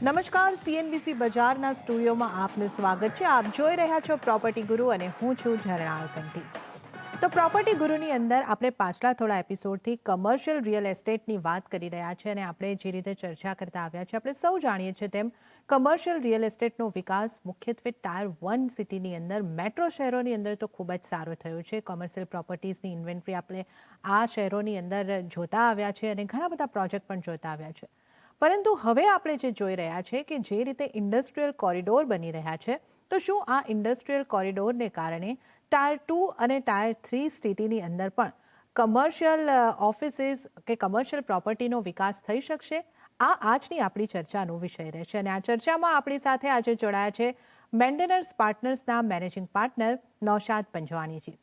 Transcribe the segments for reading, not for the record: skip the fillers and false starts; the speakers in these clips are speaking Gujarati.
નમસ્કાર, સીએનબીસી બજારના સ્ટુડિયોમાં આપનું સ્વાગત છે. આપ જોઈ રહ્યા છો પ્રોપર્ટી ગુરુ અને હું છું ઝરણા કંઠી. તો પ્રોપર્ટી ગુરુની અંદર આપણે પાછલા થોડા એપિસોડથી કમર્શિયલ રિયલ એસ્ટેટની વાત કરી રહ્યા છે અને આપણે જે રીતે ચર્ચા કરતા આવ્યા છે, આપણે સૌ જાણીએ છીએ તેમ કમર્શિયલ રિયલ એસ્ટેટનો વિકાસ મુખ્યત્વે ટાયર 1 સિટીની અંદર, મેટ્રો શહેરોની અંદર તો ખૂબ જ સારો થયો છે. કોમર્શિયલ પ્રોપર્ટીઝની ઇન્વેન્ટરી આપણે આ શહેરોની અંદર જોતા આવ્યા છે અને ઘણા બધા પ્રોજેક્ટ પણ જોતા આવ્યા છે. પરંતુ હવે આપણે જે જોઈ રહ્યા છે કે જે રીતે ઇન્ડસ્ટ્રીયલ કોરિડોર બની રહ્યા છે, તો શું આ ઇન્ડસ્ટ્રીયલ કોરિડોરને કારણે ટાયર 2 અને ટાયર 3 સિટીની અંદર પણ કમર્શિયલ ઓફિસીસ કે કમર્શિયલ પ્રોપર્ટીનો વિકાસ થઈ શકશે? આ આજની આપણી ચર્ચાનો વિષય રહેશે અને આ ચર્ચામાં આપણી સાથે આજે જોડાયા છે મેન્ટેનન્સ પાર્ટનર્સના મેનેજિંગ પાર્ટનર નૌશાદ પંજવાણીજી.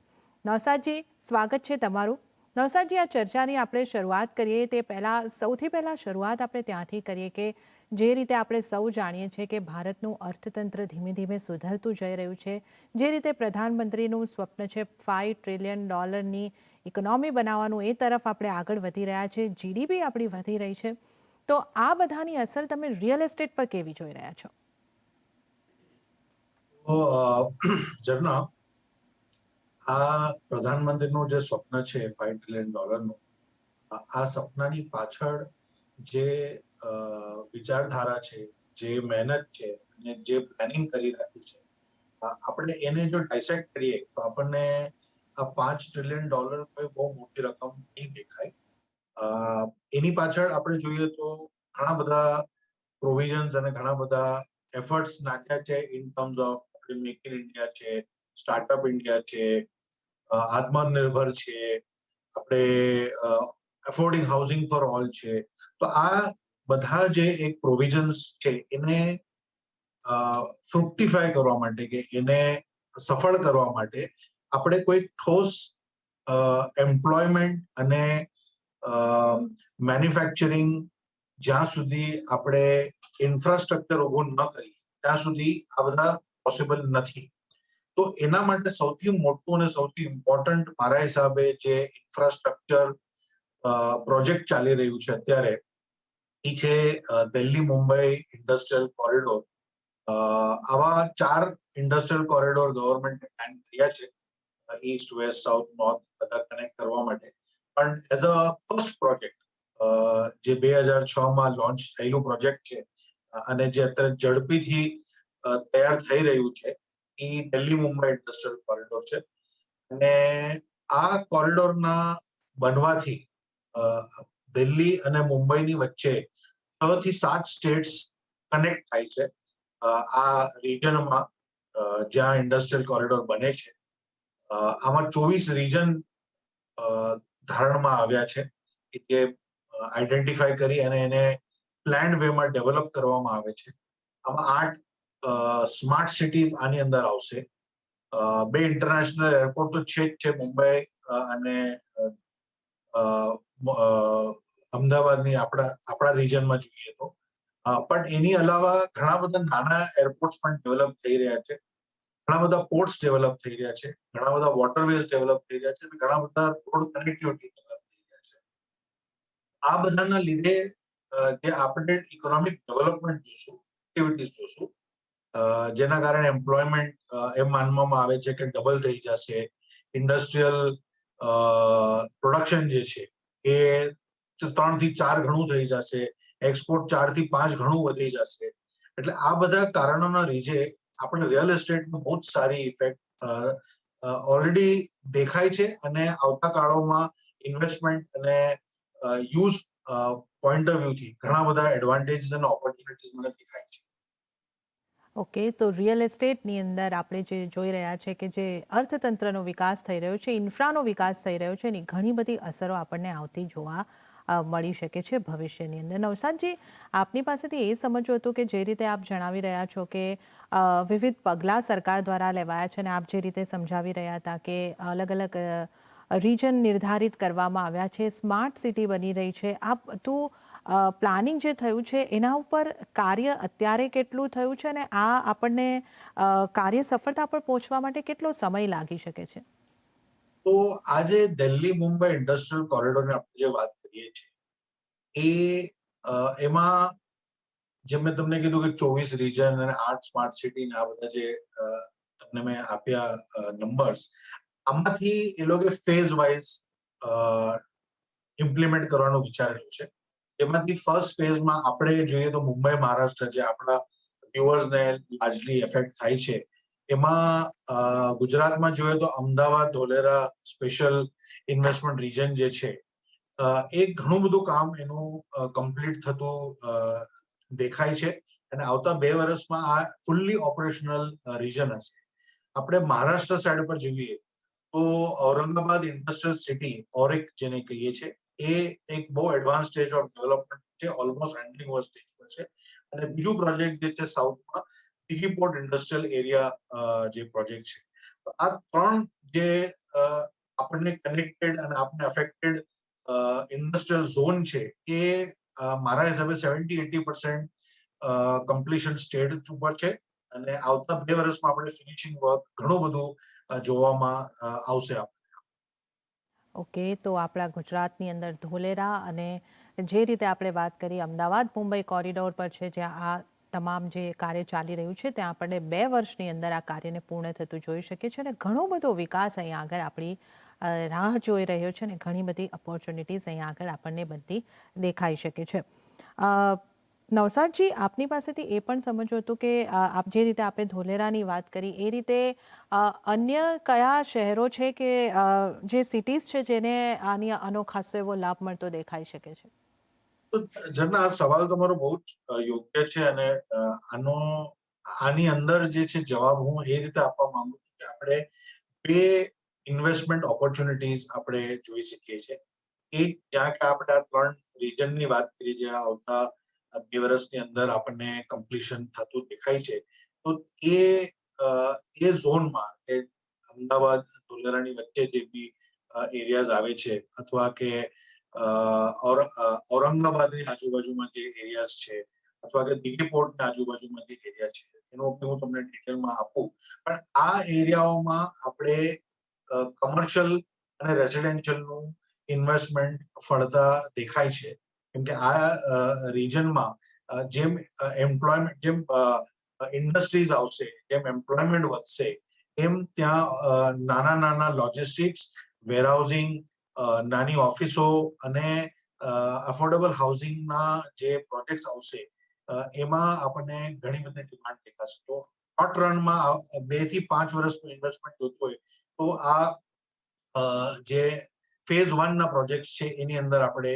નૌશાદજી, સ્વાગત છે તમારું. નૌશાદજી, આ ચર્ચાની આપણે શરૂઆત કરીએ તે પહેલાં સૌથી પહેલાં શરૂઆત આપણે ત્યાંથી કરીએ કે જે રીતે આપણે સૌ જાણીએ છીએ કે ભારતનું અર્થતંત્ર ધીમે ધીમે સુધરતું જઈ રહ્યું છે, જે રીતે પ્રધાનમંત્રીનું સ્વપ્ન છે $5 ટ્રિલિયન ઇકોનોમી બનાવવાનું, એ તરફ આપણે આગળ વધી રહ્યા છે, જીડીપી આપણી વધી રહી છે, તો આ બધાની અસર તમે રિયલ એસ્ટેટ પર કેવી જોઈ રહ્યા છો? ઝરના, આ પ્રધાનમંત્રીનું જે સ્વપ્ન છે $5 ટ્રિલિયન, આ સપનાની પાછળ જે વિચારધારા છે, જે મહેનત છે અને જે પ્લાનિંગ કરી રાખી છે, આપણે એને જો ડાયસેક્ટ કરીએ તો આપણને આ $5 ટ્રિલિયન કોઈ બહુ મોટી રકમ નહીં દેખાય. એની પાછળ આપણે જોઈએ તો ઘણા બધા પ્રોવિઝન્સ અને ઘણા બધા એફર્ટ્સ નાખ્યા છે in terms of make in India છે, સ્ટાર્ટઅપ ઇન્ડિયા છે, આત્મનિર્ભર છે, આપણે એફોર્ડિંગ હાઉસિંગ ફોર ઓલ છે. તો આ બધા જે એક પ્રોવિઝન્સ છે એને ફ્રુક્ટિફાય કરવા માટે કે એને સફળ કરવા માટે આપણે કોઈ ઠોસ એમ્પ્લોયમેન્ટ અને મેન્યુફેક્ચરિંગ જ્યાં સુધી આપણે ઇન્ફ્રાસ્ટ્રક્ચર ઊભું ન કરીએ ત્યાં સુધી આ બધા પોસિબલ નથી. તો એના માટે સૌથી મોટું અને સૌથી ઇમ્પોર્ટન્ટ મારા હિસાબે જે ઇન્ફ્રાસ્ટ્રક્ચર પ્રોજેક્ટ ચાલી રહ્યું છે અત્યારે, એ છે દિલ્હી મુંબઈ ઇન્ડસ્ટ્રીયલ કોરિડોર. આવા 4 ઇન્ડસ્ટ્રીયલ કોરિડોર ગવર્મેન્ટે પ્લાન કર્યા છે, ઈસ્ટ, વેસ્ટ, સાઉથ, નોર્થ બધા કનેક્ટ કરવા માટે. પણ એઝ અ ફર્સ્ટ પ્રોજેક્ટ જે 2006માં લોન્ચ થયેલું પ્રોજેક્ટ છે અને જે અત્યારે ઝડપીથી તૈયાર થઈ રહ્યું છે, એ દિલ્હી મુંબઈ ઇન્ડસ્ટ્રીયલ કોરિડોર છે. અને આ કોરિડોરના બનવાથી દિલ્હી અને મુંબઈની વચ્ચે 6 થી 7 સ્ટેટ્સ કનેક્ટ થાય છે. આ રિજનમાં જ્યાં ઇન્ડસ્ટ્રીયલ કોરિડોર બને છે, આમાં 24 રીજન ધારણમાં આવ્યા છે કે જે આઈડેન્ટિફાઈ કરી અને એને પ્લાન્ડ વેમાં ડેવલપ કરવામાં આવે છે. આમાં 8 સ્માર્ટ સિટીઝ આની અંદર આવશે. 2 ઇન્ટરનેશનલ એરપોર્ટ તો છે જ છે, મુંબઈ અને અમદાવાદની આપણા રીજનમાં જોઈએ તો. પણ એની અલાવા ઘણા બધા નાના એરપોર્ટ્સ પણ ડેવલપ થઈ રહ્યા છે, ઘણા બધા પોર્ટ્સ ડેવલપ થઈ રહ્યા છે, ઘણા બધા વોટરવેઝ ડેવલપ થઈ રહ્યા છે, ઘણા બધા રોડ કનેક્ટિવિટી ડેવલપ થઈ રહ્યા છે. આ બધાના લીધે જે આપણે ઇકોનોમિક ડેવલપમેન્ટ જોશું, એક્ટિવિટીઝ જોશું, જેના કારણે એમ્પ્લોયમેન્ટ એમ માનવામાં આવે છે કે ડબલ થઈ જશે. ઇન્ડસ્ટ્રીયલ પ્રોડક્શન જે છે એ 3 થી 4 ગણું થઈ જશે, એક્સપોર્ટ 4 થી 5 ગણું વધી જશે. એટલે આ બધા કારણોના લીધે આપણે રિયલ એસ્ટેટમાં બહુ જ સારી ઇફેક્ટ ઓલરેડી દેખાય છે અને આવતા કાળોમાં ઇન્વેસ્ટમેન્ટ અને યુઝ પોઈન્ટ ઓફ વ્યૂથી ઘણા બધા એડવાન્ટેજીસ અને ઓપોર્ચ્યુનિટીઝ મને દેખાય છે. ઓકે, તો રિયલ એસ્ટેટની અંદર આપણે જે જોઈ રહ્યા છે કે જે અર્થતંત્રનો વિકાસ થઈ રહ્યો છે, ઇન્ફ્રાનો વિકાસ થઈ રહ્યો છે, એની ઘણી બધી અસરો આપણને આવતી જોવા મળી શકે છે ભવિષ્યની અંદર. નૌશાદજી, આપની પાસેથી એ સમજવું હતું કે જે રીતે આપ જણાવી રહ્યા છો કે વિવિધ પગલાં સરકાર દ્વારા લેવાયા છે અને આપ જે રીતે સમજાવી રહ્યા હતા કે અલગ અલગ રીજન નિર્ધારિત કરવામાં આવ્યા છે, સ્માર્ટ સિટી બની રહી છે, આ બધું પ્લાનિંગ જે થયું છે એના ઉપર કાર્ય અત્યારે કેટલું થયું છે અને આ આપણને કાર્ય સફળતા પર પહોંચવા માટે કેટલો સમય લાગી શકે છે? તો આજે દિલ્હી મુંબઈ ઇન્ડસ્ટ્રીયલ કોરિડોરની આપણે જે વાત કરીએ છીએ, એમાં જેમ મેં તમને કીધું કે 24 રીજન અને 8 સ્માર્ટ સિટી ને આ બધા જે તમને મેં આપ્યા નંબર્સ, આમાંથી એ લોકો ફેઝ વાઇઝ ઇમ્પ્લિમેન્ટ કરવાનું વિચારેલું છે. એમાંથી ફર્સ્ટ ફેઝમાં આપણે જોઈએ તો મુંબઈ મહારાષ્ટ્ર જે આપણા વ્યુઅર્સને લાર્જલી એફેક્ટ થાય છે, એમાં ગુજરાતમાં જોઈએ તો Ahmedabad Dholera special investment region જે છે, એ ઘણું બધું કામ એનું કમ્પ્લીટ થતું દેખાય છે અને આવતા 2 વર્ષમાં આ ફૂલ્લી ઓપરેશનલ રીજન હશે. આપણે મહારાષ્ટ્ર સાઈડ પર જોઈએ તો ઔરંગાબાદ ઇન્ડસ્ટ્રીયલ સિટી ઓરિક જેને કહીએ છીએ, એ એક બહુ એડવાન્સ સ્ટેજ ઓફ ડેવલપમેન્ટ છે, ઓલમોસ્ટ એન્ડિંગ સ્ટેજ પર છે. અને બીજું પ્રોજેક્ટ જે છે સાઉથમાં દિઘીપોર્ટ ઇન્ડસ્ટ્રીયલ એરિયા જે પ્રોજેક્ટ છે. આ 3 જે આપણને કનેક્ટેડ અને આપણને અફેક્ટેડ ઇન્ડસ્ટ્રીયલ ઝોન છે, એ મારા હિસાબે 70-80% કમ્પ્લીશન સ્ટેજ ઉપર છે અને આવતા 2 વર્ષમાં આપણે ફિનિશિંગ વર્ક ઘણું બધું જોવામાં આવશે. ઓકે, તો આપણા ગુજરાતની અંદર ધોલેરા અને જે રીતે આપણે વાત કરી અમદાવાદ મુંબઈ કોરિડોર પર છે, જ્યાં આ તમામ જે કાર્ય ચાલી રહ્યું છે, ત્યાં આપણને 2 વર્ષની અંદર આ કાર્યને પૂર્ણ થતું જોઈ શકીએ છીએ અને ઘણો બધો વિકાસ અહીંયા આગળ આપણી રાહ જોઈ રહ્યો છે અને ઘણી બધી ઓપોર્ચ્યુનિટીઝ અહીંયા આગળ આપણને બધી દેખાઈ શકે છે. નવસાદજી, આપની પાસેથી એ પણ સમજવું હતું કે આપ જે રીતે આપણે ધોલેરાની વાત કરી એ રીતે અન્ય કયા શહેરો છે કે જે સિટીઝ છે જેને આનો ખાસો એવો લાભ મળતો દેખાઈ શકે છે? તો ઝરના, આ સવાલ તમારો બહુ જ યોગ્ય છે અને આની અંદર જે છે જવાબ હું એ રીતે આપવા માંગુ છું કે આપણે 2 ઇન્વેસ્ટમેન્ટ ઓપોર્ચ્યુનિટીઝ આપણે જોઈ શકીએ છીએ. એક, જ્યાં કે આપણે આ 3 રીજનની વાત કરી જે આવતા 2 વર્ષની અંદર આપણને કમ્પ્લીશન થતું દેખાય છે, તો એ ઝોનમાં કે અમદાવાદ ધોલેરાની વચ્ચે જે બી એરિયાઝ આવે છે અથવા કે ઔરંગાબાદની આજુબાજુમાં જે એરિયાઝ છે અથવા કે દિઘીપોર્ટની આજુબાજુમાં જે એરિયા છે, એનો હું તમને ડિટેલમાં આપું. પણ આ એરિયાઓમાં આપણે કમર્શિયલ અને રેસિડેન્શિયલનું ઇન્વેસ્ટમેન્ટ ફળતા દેખાય છે. કેમ કે આ રીજનમાં જેમ એમ્પ્લોયમેન્ટ, જેમ ઇન્ડસ્ટ્રીઝ આવશે, જેમ એમ્પ્લોયમેન્ટ વધશે, એમ ત્યાં નાના નાના લોજિસ્ટિક્સ, વેરહાઉસિંગ, નાની ઓફિસો અને અફોર્ડેબલ હાઉસિંગના જે પ્રોજેક્ટ આવશે, એમાં આપણને ઘણી બધી ડિમાન્ડ દેખાશે. તો શોર્ટ રનમાં 2 થી 5 વર્ષનું ઇન્વેસ્ટમેન્ટ જોતું હોય તો આ જે ફેઝ 1 ના પ્રોજેક્ટ છે એની અંદર આપણે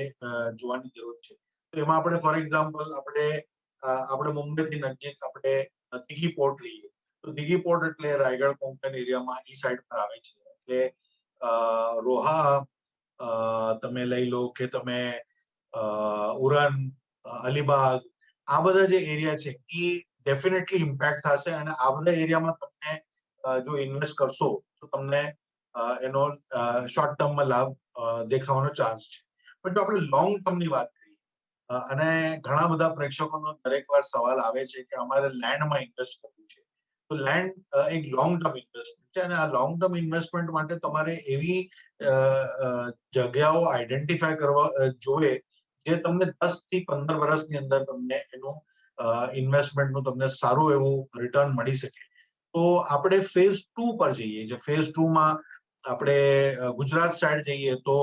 જોવાની જરૂર છે. તો એમાં આપણે ફોર એક્ઝામ્પલ આપણે મુંબઈથી નજીક આપણે દિઘી પોર્ટ લઈએ તો દિઘી પોર્ટ એટલે રાયગઢ કોંકણ એરિયામાં ઈ સાઈડ પર આવે છે. એટલે રોહા તમે લઈ લો કે તમે ઉરન, અલીબાગ, આ બધા જે એરિયા છે એ ડેફિનેટલી ઇમ્પેક્ટ થશે અને આ બધા એરિયામાં તમને જો ઇન્વેસ્ટ કરશો તો તમને એનો શોર્ટ ટર્મમાં લાભ દેખાવાનો ચાન્સ છે. પણ જો આપણે લોંગ ટર્મની વાત કરીએ અને ઘણા બધા પ્રેક્ષકોનો દરેક વાર સવાલ આવે છે કે અમારે લેન્ડમાં ઇન્વેસ્ટ કરવું છે, તો લેન્ડ એક લોંગ ટર્મ ઇન્વેસ્ટમેન્ટ છે અને આ લોંગ ટર્મ ઇન્વેસ્ટમેન્ટ માટે તમારે એવી જગ્યાઓ આઈડેન્ટિફાય કરવા જોઈએ જે તમને 10 થી 15 વર્ષની અંદર તમને એનું ઇન્વેસ્ટમેન્ટનું તમને સારું એવું રિટર્ન મળી શકે. તો આપણે ફેઝ 2 પર જઈએ. જે ફેઝ 2 માં આપણે ગુજરાત સાઈડ જઈએ તો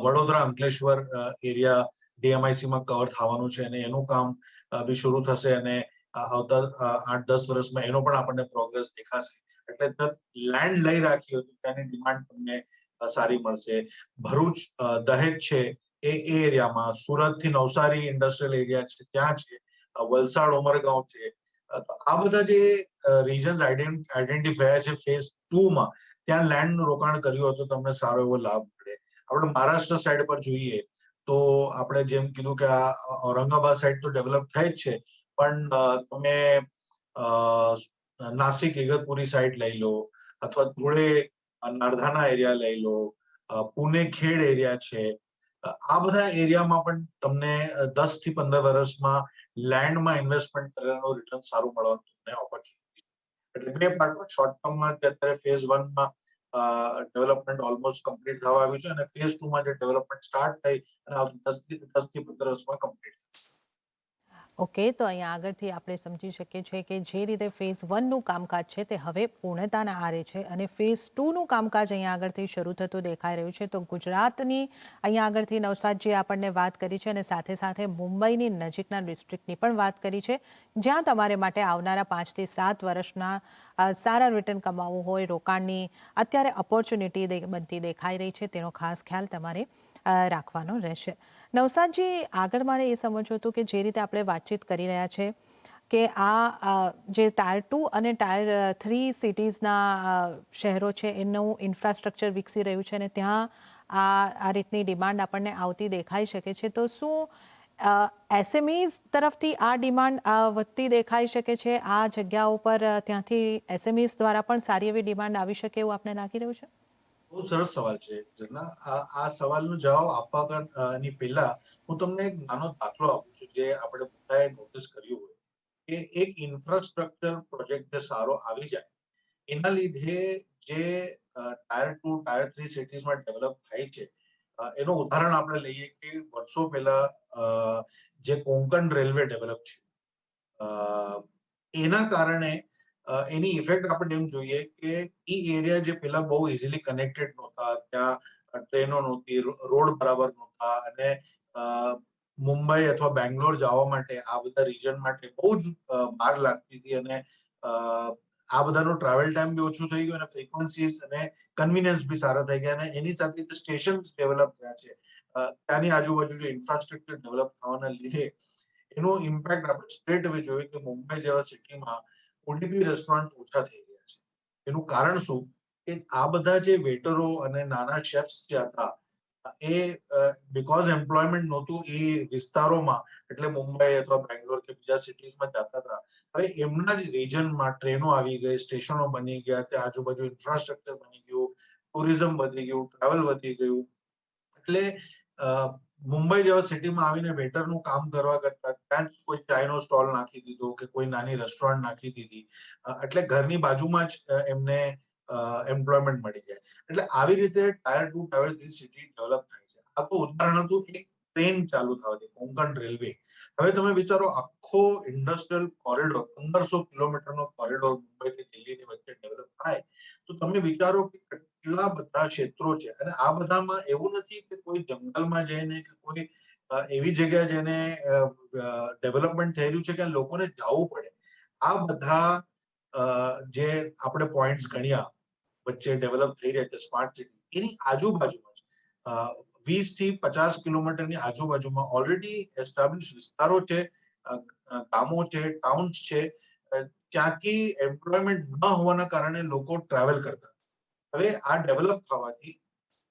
વડોદરા અંકલેશ્વર એરિયા ડીએમઆઈસીમાં કવર થવાનું છે અને એનું કામ બી શરૂ થશે અને આવતા 8-10 વર્ષમાં એનો પણ આપણને પ્રોગ્રેસ દેખાશે. એટલે લેન્ડ લઈ રાખી હતું ત્યાંની ડિમાન્ડ તમને સારી મળશે. ભરૂચ, દહેજ છે એ એરિયામાં, સુરત થી નવસારી ઇન્ડસ્ટ્રીયલ એરિયા છે ત્યાં છે, વલસાડ ઉમરગાંવ છે. આ બધા જે રીજન્સ આઈડેન્ટિફાય છે ફેઝ 2 માં, ત્યાં લેન્ડનું રોકાણ કર્યું હતું તમને સારો એવો લાભ મળે. આપણે મહારાષ્ટ્ર સાઈડ પર જોઈએ તો આપણે જેમ કીધું કે આ ઔરંગાબાદ સાઈડ તો ડેવલપ થઈ જ છે, પણ તમે નાસિક ઇગતપુરી સાઈડ લઈ લો અથવા ધુળે નારધાના એરિયા લઈ લો, પુણે ખેડ એરિયા છે, આ બધા એરિયામાં પણ તમને 10 થી 15 વર્ષમાં લેન્ડમાં ઇન્વેસ્ટમેન્ટ કરેલું રિટર્ન સારું મળવાનું તમને ઓપોર્ચ્યુનિટી. એટલે 2 પાર્ટમાં, શોર્ટ ટર્મમાં અત્યારે ફેઝ 1 માં ડેવલપમેન્ટ ઓલમોસ્ટ કમ્પ્લીટ થવા આવ્યું છે અને ફેઝ 2 માં જે ડેવલપમેન્ટ સ્ટાર્ટ થઈ અને 10 થી 15 વર્ષમાં કમ્પ્લીટ થશે. ઓકે, તો અહીંયા આગળથી આપણે સમજી શકીએ છીએ કે જે રીતે ફેઝ 1નું કામકાજ છે તે હવે પૂર્ણતાના આરે છે અને ફેઝ 2નું કામકાજ અહીંયા આગળથી શરૂ થતું દેખાઈ રહ્યું છે. તો ગુજરાતની અહીંયા આગળથી નવસાદજીએ આપણને વાત કરી છે અને સાથે સાથે મુંબઈની નજીકના ડિસ્ટ્રિક્ટની પણ વાત કરી છે, જ્યાં તમારે માટે આવનારા 5 થી 7 વર્ષના સારા રિટર્ન કમાવવું હોય, રોકાણની અત્યારે ઓપોર્ચ્યુનિટી બનતી દેખાઈ રહી છે, તેનો ખાસ ખ્યાલ તમારે રાખવાનો રહેશે. નવસાદજી, આગળ મારે એ સમજવું હતું કે જે રીતે આપણે વાતચીત કરી રહ્યા છે કે આ જે ટાયર 2 અને ટાયર 3 સિટીઝના શહેરો છે એનું ઇન્ફ્રાસ્ટ્રક્ચર વિકસી રહ્યું છે અને ત્યાં આ રીતની ડિમાન્ડ આપણને આવતી દેખાઈ શકે છે. તો શું એસએમઈઝ તરફથી આ ડિમાન્ડ વધતી દેખાઈ શકે છે આ જગ્યાઓ પર? ત્યાંથી એસએમઈઝ દ્વારા પણ સારી એવી ડિમાન્ડ આવી શકે એવું આપને લાગી રહ્યું છે? બહુ સરસ સવાલ છે જગના. આ સવાલનો જવાબ આપવાની પહેલા હું તમને એક નાનો દાખલો આપું છું, જે આપણે બધાએ નોટિસ કર્યું હોય કે એક ઇન્ફ્રાસ્ટ્રક્ચર પ્રોજેક્ટ જે સારો આવી જાય એના લીધે જે ટાયર 2 ટાયર 3 સિટીઝમાં ડેવલપ થાય છે, એનું ઉદાહરણ આપણે લઈએ કે વર્ષો પહેલા જે કોંકણ રેલવે ડેવલપ થયું, એના કારણે એની ઇફેક્ટ આપણે એમ જોઈએ કે એ એરિયા જે પેલા બહુ ઇઝીલી કનેક્ટેડ નહોતા, ત્યાં ટ્રેનો નહોતી, રોડ બરાબર નહોતા અને મુંબઈ અથવા બેંગ્લોર જવા માટે આ બધા રીજન માટે બહુ જ વાર લાગતી હતી અને આ બધાનો ટ્રાવેલ ટાઈમ બી ઓછું થઈ ગયું અને ફ્રીક્વન્સીઝ અને કન્વીનિયન્સ બી સારા થઈ ગયા અને એની સાથે જે સ્ટેશન ડેવલપ થયા છે, ત્યાંની આજુબાજુ જે ઇન્ફ્રાસ્ટ્રક્ચર ડેવલપ થવાના લીધે એનો ઇમ્પેક્ટ આપણે સ્ટ્રેટ હવે જોયું કે મુંબઈ જેવા સિટીમાં ઓડીપી રેસ્ટોરન્ટ ઓછા થઈ ગયા છે. એનું કારણ શું કે આ બધા જે વેટરો અને નાના શેફ્સ જે હતા એ બીકોઝ એમ્પ્લોયમેન્ટ નહોતું એ વિસ્તારોમાં, એટલે મુંબઈ અથવા બેંગ્લોર કે બીજા સિટીઝમાં જતા હતા. હવે એમના જ રીજનમાં ટ્રેનો આવી ગઈ, સ્ટેશનો બની ગયા, ત્યાં આજુબાજુ ઇન્ફ્રાસ્ટ્રક્ચર બની ગયું, ટુરિઝમ વધી ગયું, ટ્રાવેલ વધી ગયું. એટલે મુંબઈ જેવા સિટીમાં આવીને વેટરનું કામ કરવા કરતા ત્યાં જ કોઈ ચાયનો સ્ટોલ નાખી દીધો કે કોઈ નાની રેસ્ટોરન્ટ નાખી દીધી, એટલે ઘરની બાજુમાં જ એમને એમ્પ્લોયમેન્ટ મળી જાય. એટલે આવી રીતે ટાયર 2 ટાયર 3 સિટી ડેવલપ થાય છે. આ તો ઉદાહરણ હતું એક ટ્રેન ચાલુ થવાથી, કોંકણ રેલવે. હવે તમે વિચારો આખો ઇન્ડસ્ટ્રીયલ કોરિડોર, 1500 કિલોમીટરનો કોરિડોર મુંબઈથી દિલ્હીની વચ્ચે ડેવલપ થાય, તો તમે વિચારો કે કેટલા બધા ક્ષેત્રો છે અને આ બધામાં એવું નથી કે કોઈ જંગલમાં જઈને કે કોઈ એવી જગ્યાએ જઈને ડેવલપમેન્ટ થઈ રહ્યું છે કે લોકોને જવું પડે. આ બધા જે આપણે પોઈન્ટ્સ ગણ્યા વચ્ચે ડેવલપ થઈ રહ્યા છે સ્માર્ટ સિટી, એની આજુબાજુમાં જ 20 થી 50 કિલોમીટરની આજુબાજુમાં ઓલરેડી એસ્ટાબ્લિશ વિસ્તારો છે, ગામો છે, ટાઉન્સ છે, ત્યાંથી એમ્પ્લોયમેન્ટ ન હોવાના કારણે લોકો ટ્રાવેલ કરતા. હવે આ ડેવલપ થવાથી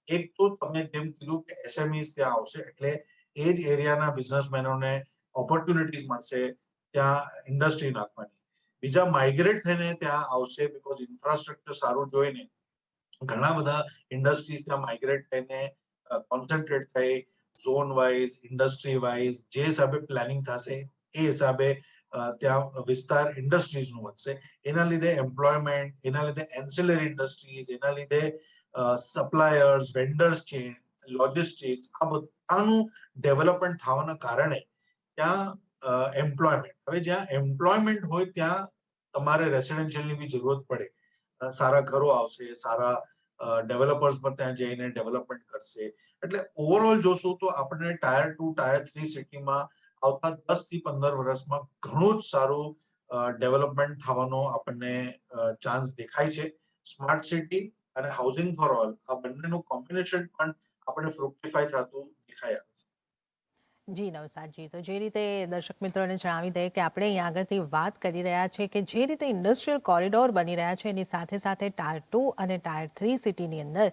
એક તો તમે જેમ કીધું કે એસએમઈઝ ત્યાં આવશે, એટલે એ જ એરિયાના બિઝનેસમેનોને ઓપોર્ચ્યુનિટીઝ મળશે ત્યાં ઇન્ડસ્ટ્રી નાખવાની. બીજા માઇગ્રેટ થઈને ત્યાં આવશે, બીકોઝ ઇન્ફ્રાસ્ટ્રક્ચર સારું જોઈને ઘણા બધા ઇન્ડસ્ટ્રીઝ ત્યાં માઇગ્રેટ થઈને કોન્સન્ટ્રેટ થઈ ઝોન વાઇઝ, ઇન્ડસ્ટ્રી વાઇઝ જે હિસાબે પ્લાનિંગ થશે એ હિસાબે ત્યાં વિસ્તાર ઇન્ડસ્ટ્રીઝનું વધશે. એના લીધે એમ્પ્લોયમેન્ટ, એના લીધે એન્સિલરી ઇન્ડસ્ટ્રીઝ, એના લીધે સપ્લાયર્સ, વેન્ડર્સ ચેન, લોજિસ્ટિક્સ, આ બધાનું ડેવલપમેન્ટ થવાના કારણે ત્યાં એમ્પ્લોયમેન્ટ, હવે જ્યાં એમ્પ્લોયમેન્ટ હોય ત્યાં તમારે રેસિડેન્શિયલની બી જરૂરત પડે, સારા ઘરો આવશે, સારા ડેવલપર્સ પર ત્યાં જઈને ડેવલપમેન્ટ કરશે. એટલે ઓવરઓલ જોશું તો આપણે ટાયર 2 ટાયર 3 સિટીમાં આવતા 10 થી 15 વર્ષમાં ઘણું જ સારું ડેવલપમેન્ટ થવાનો આપણને ચાન્સ દેખાય છે. સ્માર્ટ સિટી અને હાઉસિંગ ફોર ઓલ, આ બંનેનું કોમ્બિનેશન પણ આપણે ફ્રુક્ટિફાઈ થતું દેખાય આવે છે. જી નવસાદજી, તો જે રીતે દર્શક મિત્રોને જણાવી દઈએ કે આપણે અહીં આગળથી વાત કરી રહ્યા છે કે જે રીતે ઇન્ડસ્ટ્રીયલ કોરિડોર બની રહ્યા છે એની સાથે સાથે ટાયર 2 અને ટાયર 3 સિટીની અંદર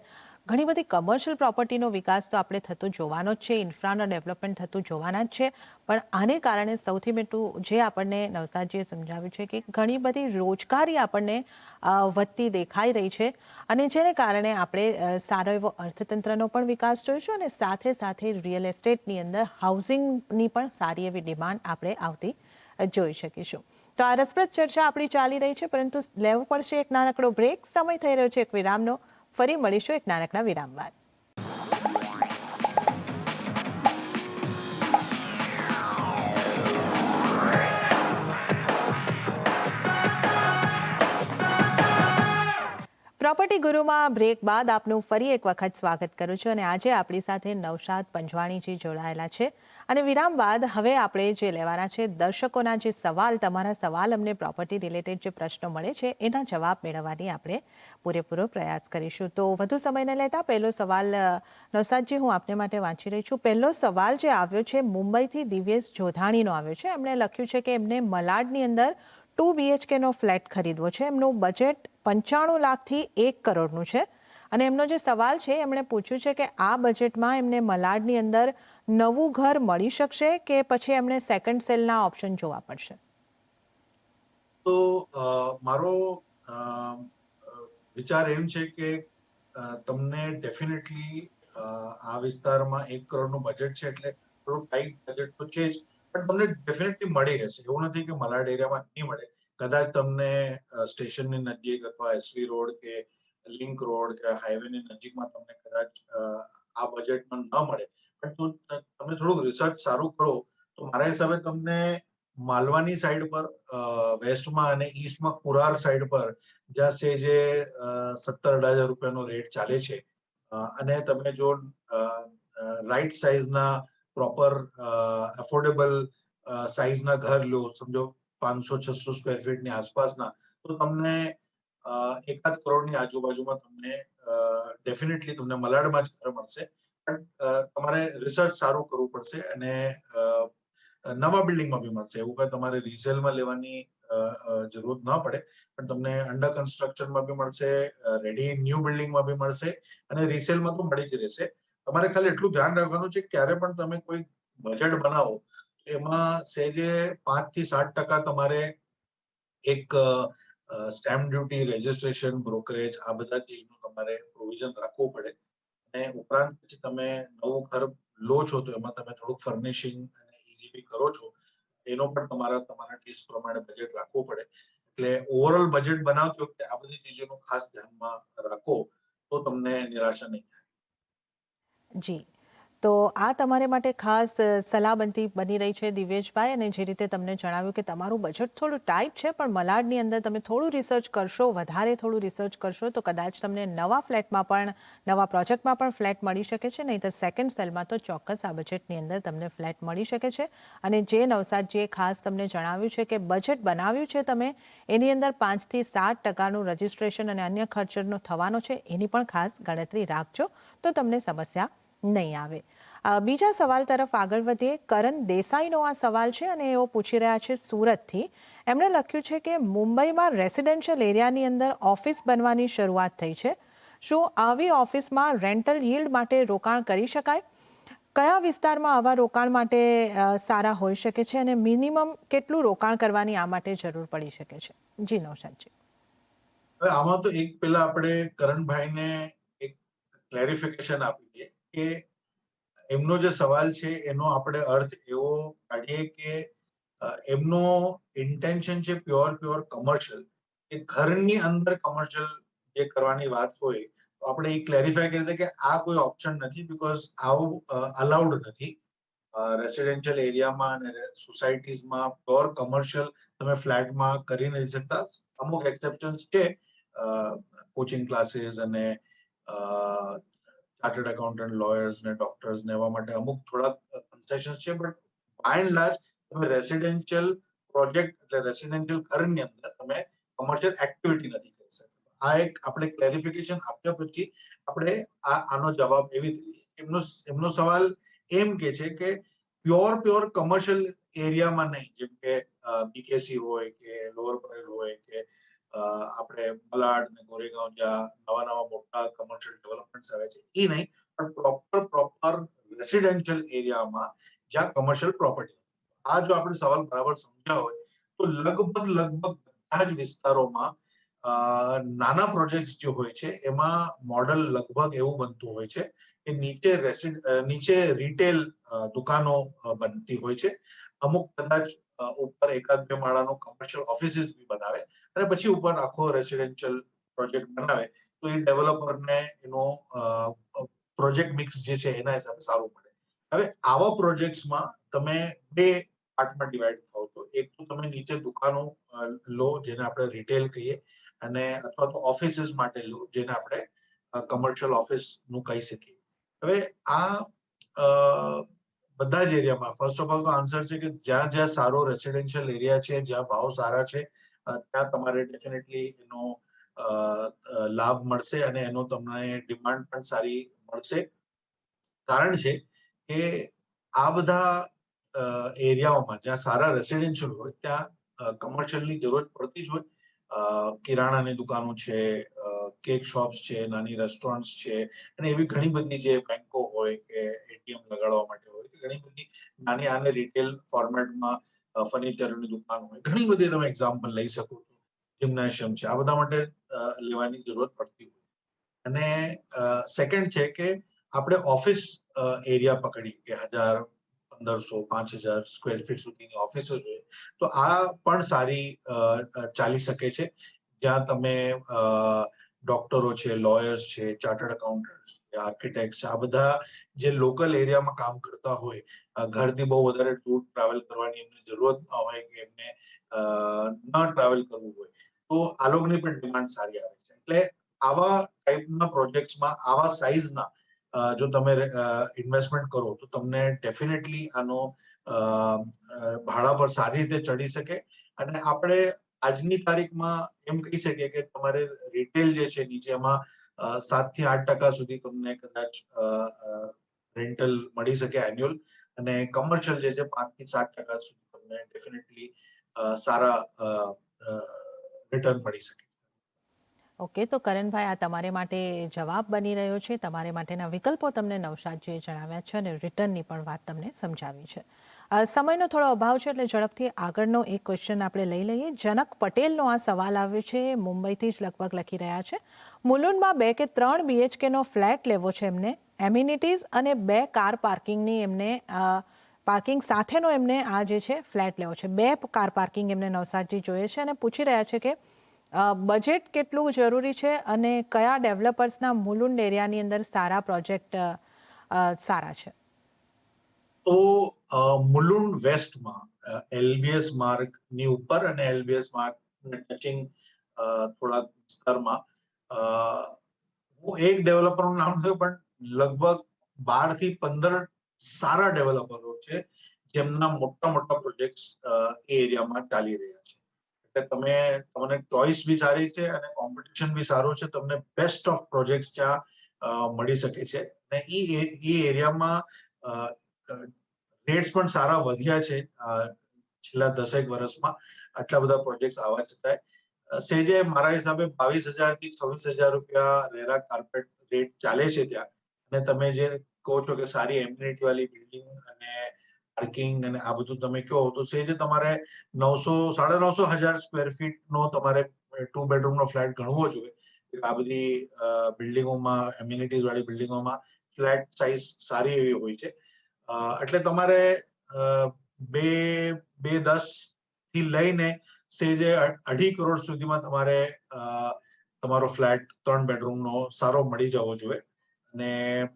ઘણી બધી કમર્શિયલ પ્રોપર્ટીનો વિકાસ તો આપણે થતો જોવાનો જ છે, ઇન્ફ્રાનો ડેવલપમેન્ટ થતું જોવાના જ છે. પણ આને કારણે સૌથી મોટું જે આપણને નવસાદજીએ સમજાવ્યું છે કે ઘણી બધી રોજગારી આપણને વધતી દેખાઈ રહી છે અને જેને કારણે આપણે સારો એવો અર્થતંત્રનો પણ વિકાસ જોઈશું અને સાથે સાથે રિયલ એસ્ટેટની અંદર હાઉસિંગની પણ સારી એવી ડિમાન્ડ આપણે આવતી જોઈ શકીશું. તો આ રસપ્રદ ચર્ચા આપણી ચાલી રહી છે, પરંતુ લેવો પડશે એક નાનકડો બ્રેક. સમય થઈ રહ્યો છે એક વિરામનો. ફરી મળીશું એક નાનકડા વિરામ બાદ. પ્રોપર્ટી ગુરુમાં બ્રેક બાદ આપનું ફરી એક વખત સ્વાગત કરું છું અને આજે આપણી સાથે નવશાદ પંજવાણીજી જોડાયેલા છે અને વિરામ બાદ હવે આપણે જે લેવાના છે દર્શકોના જે સવાલ, તમારા સવાલ અમને પ્રોપર્ટી રિલેટેડ જે પ્રશ્નો મળે છે એના જવાબ મેળવવાની આપણે પૂરેપૂરો પ્રયાસ કરીશું. તો વધુ સમય ન લેતા પહેલો સવાલ નવશાદજી હું આપને માટે વાંચી રહી છું. પહેલો સવાલ જે આવ્યો છે મુંબઈથી દિવ્યેશ જોધાણીનો આવ્યો છે. એમણે લખ્યું છે કે એમને મલાડની અંદર 2 BHK નો ફ્લેટ ખરીદવો છે. એમનું બજેટ 95 લાખથી 1 કરોડનું છે અને એમનો જે સવાલ છે એમણે પૂછ્યું છે કે આ બજેટમાં એમને મલાડની અંદર નવું ઘર મળી શકશે કે પછી એમણે સેકન્ડ સેલના ઓપ્શન જોવા પડશે? તો મારો વિચાર એમ છે કે તમને ડેફિનેટલી આ વિસ્તારમાં 1 કરોડનું બજેટ છે એટલે થોડું ટાઈટ બજેટ તો છે જ, પણ તમને ડેફિનેટલી મળી રહેશે. એવું નથી કે મલાડ એરિયામાં નહીં મળે. કદાચ તમને સ્ટેશનની નજીક અથવા એસવી રોડ કે લિંક રોડ કે હાઈવેની નજીકમાં તમને કદાચ આ બજેટમાં ન મળે, પણ તમે થોડુંક રિસર્ચ સારું કરો તો મારા હિસાબે તમને માલવાની સાઈડ પર વેસ્ટમાં અને ઈસ્ટમાં કુરાર સાઈડ પર જ્યાં છે જે 17-18 રૂપિયાનો રેટ ચાલે છે અને તમે જો રાઈટ સાઇઝના પ્રોપર એફોર્ડેબલ સાઇઝના ઘર લો, સમજો 500-600 સ્ક્વેર ફીટની આસપાસના, તો તમને 1 કરોડની આજુબાજુમાં તમને ડેફિનેટલી તમને મલાડમાં જ ઘર મળશે. પણ તમારે રિસર્ચ સારું કરવું પડશે અને નવા બિલ્ડિંગમાં બી મળશે. એવું કઈ તમારે રિસેલમાં લેવાની જરૂર ન પડે, પણ તમને અંડર કન્સ્ટ્રક્શનમાં બી મળશે, રેડી ન્યૂ બિલ્ડિંગમાં બી મળશે અને રિસેલમાં તો મળી જ રહેશે. તમારે ખાલી એટલું ધ્યાન રાખવાનું છે ક્યારે પણ તમે કોઈ બજેટ બનાવો એમાં સેજે 5-7% તમારે એક સ્ટેમ્પ ડ્યુટી, રજિસ્ટ્રેશન, બ્રોકરેજ આ બધા ચીજનું તમારે પ્રોવિઝન રાખવું પડે. અને ઉપરાંત પછી તમે નવું ઘર લો છો તો એમાં તમે થોડુંક ફર્નિશિંગ અને ઈજીબી કરો છો, એનો પણ તમારા ટેસ્ટ પ્રમાણે બજેટ રાખવું પડે. એટલે ઓવરઓલ બજેટ બનાવતી વખતે આ બધી ચીજોનું ખાસ ધ્યાનમાં રાખો તો તમને નિરાશા નહીં થાય. જી, તો આ તમારે માટે ખાસ સલાહ બની રહી છે દિવ્યેશભાઈ. અને જે રીતે તમને જણાવ્યું કે તમારું બજેટ થોડું ટાઈટ છે પણ મલાડની અંદર તમે થોડું રિસર્ચ કરશો, વધારે થોડું રિસર્ચ કરશો તો કદાચ તમને નવા ફ્લેટમાં પણ, નવા પ્રોજેક્ટમાં પણ ફ્લેટ મળી શકે છે, નહીં તો સેકન્ડ સેલમાં તો ચોક્કસ આ બજેટની અંદર તમને ફ્લેટ મળી શકે છે. અને જે નવસાદજીએ ખાસ તમને જણાવ્યું છે કે બજેટ બનાવ્યું છે તમે, એની અંદર 5-7% રજિસ્ટ્રેશન અને અન્ય ખર્ચનો થવાનો છે, એની પણ ખાસ ગણતરી રાખજો તો તમને સમસ્યા નહીં આવે. બીજા સવાલ તરફ આગળ વધીએ. કરણ દેસાઈનો આ સવાલ છે અને એઓ પૂછી રહ્યા છે સુરતથી. એમણે લખ્યું છે કે મુંબઈમાં રેસિડેન્શિયલ એરિયાની અંદર ઓફિસ બનવાની શરૂઆત થઈ છે. શું આવી ઓફિસમાં રેન્ટલ યીલ્ડ માટે રોકાણ કરી શકાય? કયા વિસ્તારમાં આવા રોકાણ માટે સારા હોઈ શકે છે અને મિનિમમ કેટલું રોકાણ કરવાની આ માટે જરૂર પડી શકે છે? જી નૌશાદજી. હવે આમાં તો એક પહેલા આપણે કરણભાઈને એક ક્લેરિફિકેશન આપી દઈએ કે એમનો જે સવાલ છે એનો આપણે અર્થ એવો કાઢીએ કે એમનો ઇન્ટેન્શન છે પ્યોર કમર્શિયલ, કે ઘરની અંદર કમર્શિયલ જે કરવાની વાત હોય તો આપણે એ ક્લેરિફાય કરી દઈએ કે આ કોઈ ઓપ્શન નથી, બીકોઝ આવું અલાઉડ નથી. રેસિડેન્શિયલ એરિયામાં અને સોસાયટીઝમાં પ્યોર કમર્શિયલ તમે ફ્લેટમાં કરી નથી શકતા. અમુક એક્સેપ્શન્સ છે, કોચિંગ ક્લાસીસ અને ચાર્ટર્ડ એકાઉન્ટન્ટ, લોયર્સ ને ડોક્ટર્સ ને એવા માટે અમુક થોડા કન્સેશન્સ છે, બટ બાય એન્ડ લાર્જ તમે રેસિડેન્શિયલ પ્રોજેક્ટ એટલે રેસિડેન્શિયલ ઘરની અંદર તમે કમર્શિયલ એક્ટિવિટી નથી કરી શકતા. આ એક આપણે ક્લેરિફિકેશન આપ્યા પછી આપણે આનો જવાબ એવી દઈએ. એમનો સવાલ એમ કે છે કે પ્યોર કમર્શિયલ એરિયામાં નહીં, જેમ કે બીકેસી હોય કે લોઅર પરેલ હોય કે આપણે મલાડ ને ગોરેગાંવ જ્યાં નવા મોટા કમર્શિયલ ડેવલપમેન્ટ આવે છે એ નહીં, પણ પ્રોપર રેસિડેન્શિયલ એરિયામાં જ્યાં કમર્શિયલ પ્રોપર્ટી. આ જો આપણે સવાલ બરાબર સમજ્યા હોય તો લગભગ બધા જ વિસ્તારોમાં નાના પ્રોજેક્ટ જે હોય છે એમાં મોડલ લગભગ એવું બનતું હોય છે કે નીચે રિટેલ દુકાનો બનતી હોય છે. અમુક કદાચ ઉપર 1-2 માળાનો કમર્શિયલ ઓફિસીસ બી બનાવે અને પછી ઉપર આખો રેસિડેન્શિયલ પ્રોજેક્ટ બનાવે તો એ ડેવલપરને એનો પ્રોજેક્ટ મિક્સ જે છે એના હિસાબે સારું પડે. હવે આવા પ્રોજેક્ટ્સમાં તમે 2 પાર્ટમાં ડિવાઈડ થાવ છો. એક તો તમે નીચે દુકાનો લો જેને આપણે રિટેલ કહીએ, અને અથવા તો ઓફિસીસ માટે લો, જેને આપણે કમર્શિયલ ઓફિસ નું કહી શકીએ. હવે આ બધા જ એરિયામાં ફર્સ્ટ ઓફ ઓલ તો આન્સર છે કે જ્યાં જ્યાં સારો રેસિડેન્શિયલ એરિયા છે, જ્યાં ભાવ સારા છે, ત્યાં તમારે ડેફિનેટલી એનો લાભ મળશે અને એનો તમને ડિમાન્ડ પણ સારી મળશે. કારણ છે કે આ બધા એરિયાઓમાં જ્યાં સારા રેસિડેન્શિયલ હોય ત્યાં કમર્શિયલની જરૂરત પડતી જ હોય. કિરાણાની દુકાનો છે, કેક શોપ્સ છે, નાની રેસ્ટોરન્ટ્સ છે, અને એવી ઘણી બધી જે બેંકો હોય કે એટીએમ લગાડવા માટે હોય કે ઘણી બધી નાની આને રિટેલ ફોર્મેટમાં ફર્નિચરની દુકાન હોય, ઘણી બધી તમે એક્ઝામ્પલ લઈ શકો છો. જિમ્નેશિયમ છે, આ બધા માટે લેવાની જરૂરત પડતી હોય. અને સેકન્ડ છે કે આપણે ઓફિસ એરિયા પકડી કે 1000, 1500, 5000 સ્ક્વેર ફીટ સુધીની ઓફિસો જોઈએ તો આ પણ સારી ચાલી શકે છે, જ્યાં તમે ડોક્ટરો છે, લોયર્સ છે, ચાર્ટર્ડ એકાઉન્ટન્ટ્સ છે, આર્કિટેક્ટ છે, આ બધા જે લોકલ એરિયામાં કામ કરતા હોય, ઘરથી બહુ વધારે દૂર ટ્રાવેલ કરવાની એમને જરૂરત ન હોય કે એમને ન ટ્રાવેલ કરવું હોય, તો આ લોકોની પણ ડિમાન્ડ સારી આવે છે. એટલે આવા ટાઈપના પ્રોજેક્ટ્સમાં આવા સાઇઝના જો તમે ઇન્વેસ્ટમેન્ટ કરો તો તમને ડેફિનેટલી આનો ભાડા પર સારી રીતે ચડી શકે. અને આપણે આજની તારીખમાં એમ કહી શકીએ કે તમારે રિટેલ જે છે નીચે એમાં 7 થી 8% સુધી તમને કદાચ રેન્ટલ મળી શકે એન્યુઅલ, અને કમર્શિયલ જે છે 5 થી 7% સુધી તમને ડેફિનેટલી સારા રિટર્ન મળી શકે. ઓકે, તો કરણભાઈ, આ તમારે માટે જવાબ બની રહ્યો છે. તમારે માટેના વિકલ્પો તમને નવશાદજીએ જણાવ્યા છે અને રિટર્નની પણ વાત તમને સમજાવી છે. સમયનો થોડો અભાવ છે એટલે ઝડપથી આગળનો એક ક્વેશ્ચન આપણે લઈ લઈએ. જનક પટેલનો આ સવાલ આવ્યો છે, મુંબઈથી જ લગભગ લખી રહ્યા છે. મુલુંડમાં 2 કે 3 BHKનો ફ્લેટ લેવો છે એમને, એમ્યુનિટીઝ અને 2 કાર પાર્કિંગની એમને પાર્કિંગ સાથેનો એમને આ જે છે ફ્લેટ લેવો છે. 2 કાર પાર્કિંગ એમને નવસાદજી જોઈએ છે અને પૂછી રહ્યા છે કે બજેટ કેટલું જરૂરી છે અને કયા ડેવલપર્સના મુલુંડ એરિયાની અંદર સારા પ્રોજેક્ટ સારા છે. તો મુલુંડ વેસ્ટમાં એલબીએસ માર્ગની ઉપર અને એલબીએસ માર્ગને ટચિંગ થોડા વિસ્તારમાં હું એક ડેવલપરનું નામ થયું, પણ લગભગ 12 થી 15 સારા ડેવલપરો છે જેમના મોટા મોટા પ્રોજેક્ટ્સ એ એરિયામાં ચાલી રહ્યા છે. એટલે તમને ચોઇસ બી સારી છે અને કોમ્પિટિશન બી સારું છે. તમને બેસ્ટ ઓફ પ્રોજેક્ટ્સ ત્યાં મળી શકે છે. અને એ એરિયામાં રેટ્સ પણ સારા વધ્યા છે છેલ્લા 10 વર્ષમાં. આટલા બધા પ્રોજેક્ટ્સ આવવા છતાંય સેજે મારા હિસાબે 22,000 થી 26,000 રૂપિયા રેરા કાર્પેટ રેટ ચાલે છે ત્યાં. અને તમે જે કહો છો કે સારી એમ્યુનિટી વાળી બિલ્ડિંગ અને પાર્કિંગ અને આ બધું તમે કહો તો સેજે તમારે 900, 950,000 સ્ક્વેર ફીટ નો તમારે 2 બેડરૂમનો ફ્લેટ ગણવો જોઈએ. આ બધી બિલ્ડિંગોમાં, એમ્યુનિટીઝ વાળી બિલ્ડિંગોમાં ફ્લેટ સાઇઝ સારી એવી હોય છે. એટલે તમારે 2.10 થી લઈને સેજે 2.5 કરોડ સુધીમાં તમારે તમારો ફ્લેટ 3 બેડરૂમનો સારો મળી જવો જોઈએ. અને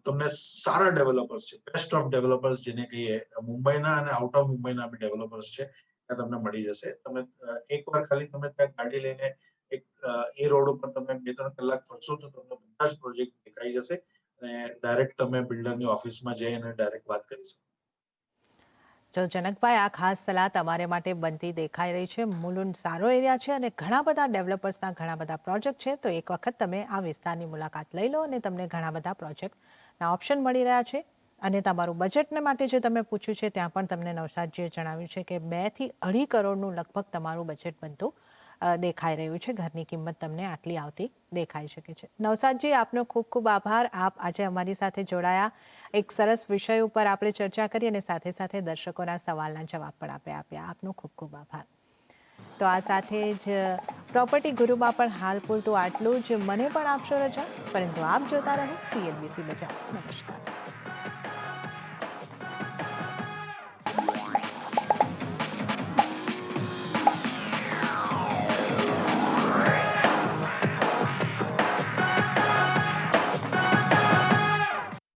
તમને સારા ડેવલપર્સ છે, બેસ્ટ ઓફ ડેવલપર્સ જેને કહીએ, મુંબઈના અને આઉટ ઓફ મુંબઈના બી ડેવલપર્સ છે, ત્યાં તમને મળી જશે. તમે એકવાર ખાલી તમે ત્યાં ગાડી લઈને એ રોડ ઉપર તમે 2-3 કલાક ફરશો તો તમને બધા જ પ્રોજેક્ટ દેખાઈ જશે અને ડાયરેક્ટ તમે બિલ્ડરની ઓફિસમાં જઈ અને ડાયરેક્ટ વાત કરી શકો. તો જનકભાઈ, આ ખાસ સલાહ તમારે માટે બનતી દેખાઈ રહી છે. મુલુંડ સારો એરિયા છે અને ઘણા બધા ડેવલપર્સના ઘણા બધા પ્રોજેક્ટ છે, તો એક વખત તમે આ વિસ્તારની મુલાકાત લઈ લો અને તમને ઘણા બધા પ્રોજેક્ટના ઓપ્શન મળી રહ્યા છે. અને તમારું બજેટને માટે જે તમે પૂછ્યું છે ત્યાં પણ તમને નવસાદજીએ જણાવ્યું છે કે 2 થી 2.5 કરોડનું લગભગ તમારું બજેટ બનતું દેખાઈ રહ્યું છે. ઘરની કિંમત તમને આટલી આવતી દેખાઈ શકે છે. નવસાદજી, આપનો ખૂબ ખૂબ આભાર. આપ આજે અમારી સાથે જોડાયા, એક સરસ વિષય ઉપર આપણે ચર્ચા કરી અને સાથે સાથે દર્શકોના સવાલના જવાબ પણ આપ્યા. આપનો ખૂબ ખૂબ આભાર. તો આ સાથે જ પ્રોપર્ટી ગુરુમાં પણ હાલ પૂરતું આટલું જ. મને પણ આપશો રજા, પરંતુ આપ જોતા રહો CNBC બજાર. નમસ્કાર.